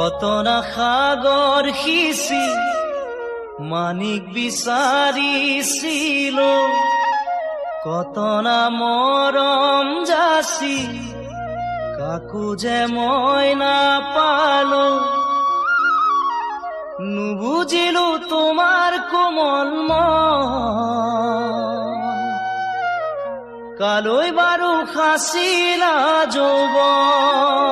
কত না সাগর সিঁচি মানিক বিচাৰিছিল, কত না মৰম যাচি কাকো যে মই নাপালো। নুবুজিলো তোমাৰ কোমল মন, কালৈ বাৰু সাঁচিলা যৌৱন।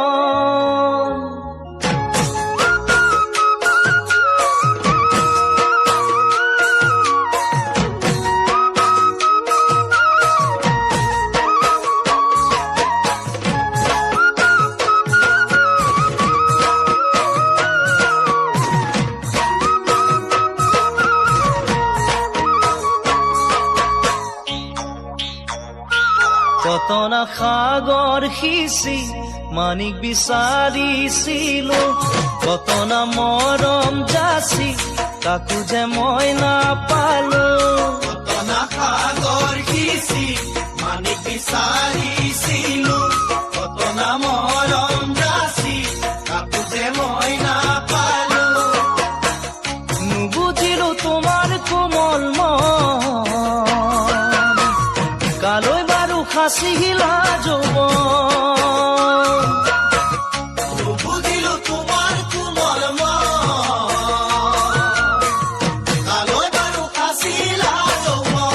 কত না সাগর সিঁচি মানিক বিচাৰিছিল, কত না মৰম যাচি কাকো যে মই নাপালো। কত না সাগর সিঁচি মানিক বিচাৰিছিল, কত না মৰম যাচি কাকো যে মই নাপালো। নুবুজিলো তোমাৰ কোমল মন, কালৈ বাৰু সাঁচিলা যৌৱন। নুবুজিলো তোমাৰ কোমল মন, কালৈ বাৰু সাঁচিলা যৌৱন।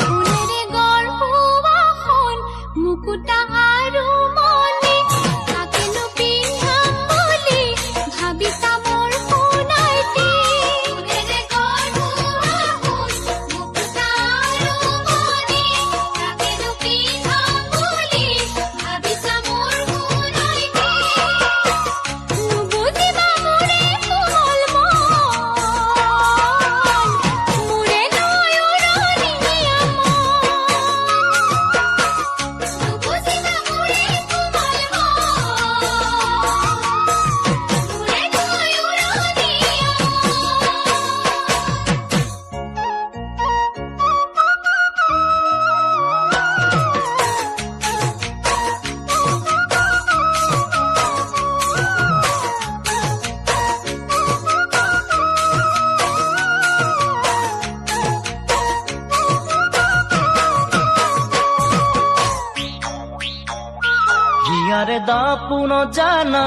ফুলেৰে গঢ়োৱাখন মুকুতা আৰু মণি, তাকেনো পিন্ধাম বুলি ভাবিছা মোৰ সোণাইটি। ফুলেৰে গঢ়োৱাখন মুকুতা আৰু মণি, তাকেনো পিন্ধাম বুলি ভাবিছা মোৰ সোণাইটি। নুবুজিবা মোৰে কোমল মন, মোৰে নয়ননীয়া মন। নুবুজিবা মোৰে কোমল হিয়াৰে দাপোন জানা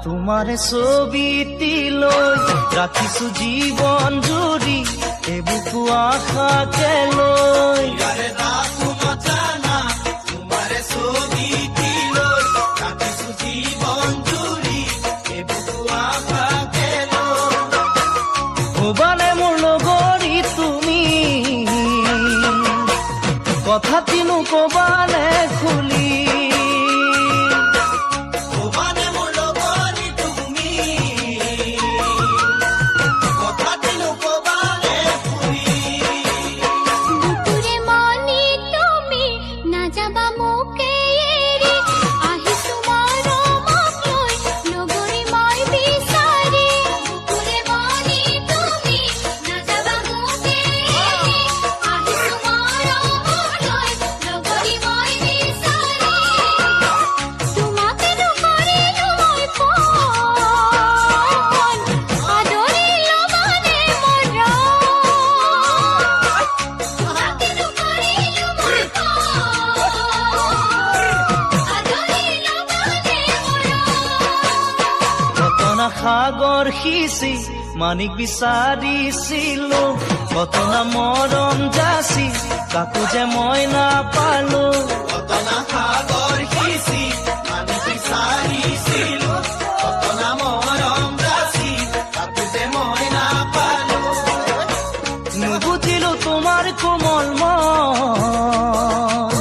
তোমাৰে ছবিটিলৈ, ৰাখিছো জীৱন জুৰি এবুকু আশাকে লৈ। ইয়াৰে দাপোন জানা তোমাৰে ছবিটিলৈ, ৰাখিছো জীৱন জুৰি এবুকু আশাকে লৈ। ভবানে মোৰ লগৰী তুমি, কথা কিনো কবানে খুলি। ভবানে মোৰ লগৰী তুমি, কথা দিলো কবালে ফুৰি। বুকুৰে মনি তুমি নাযাবা মোকে এৰি, আহিছো মৰমক লৈ লগৰী মই বিচাৰি। বুকুৰে মনি তুমি নাযাবা মোকে এৰি, আহিছো মৰমক লৈ লগৰী মই বিচাৰি। তোমাকেনো কৰিলো মই পণ, আদৰি ল'বানে মৰম। তোমাকেনো কৰিলো মই পণ, আদৰি ল'বানে মৰম। কত না সাগৰ সিঁচি মানিক বিচাৰিছিলো, কত না মৰম যাচি কাকো যে মই নাপালো। কত না সাগৰ সিঁচি মানিক বিচাৰিছিলো, কত না মৰম যাচি কাকো যে মই নাপালো। নুবুজিলো তোমাৰ কোমল মন,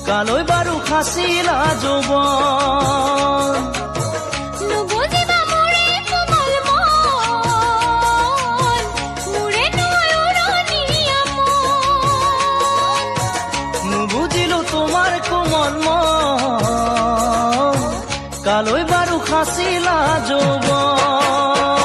কালৈ বাৰু সাঁচিলা যৌৱন। নুবুজিবা মোৰে কোমল মন, মোৰে নয়ননীয়া মন। নুবুজিলো তোমাৰ কোমল মন, কালৈ বাৰু সাঁচিলা যৌৱন।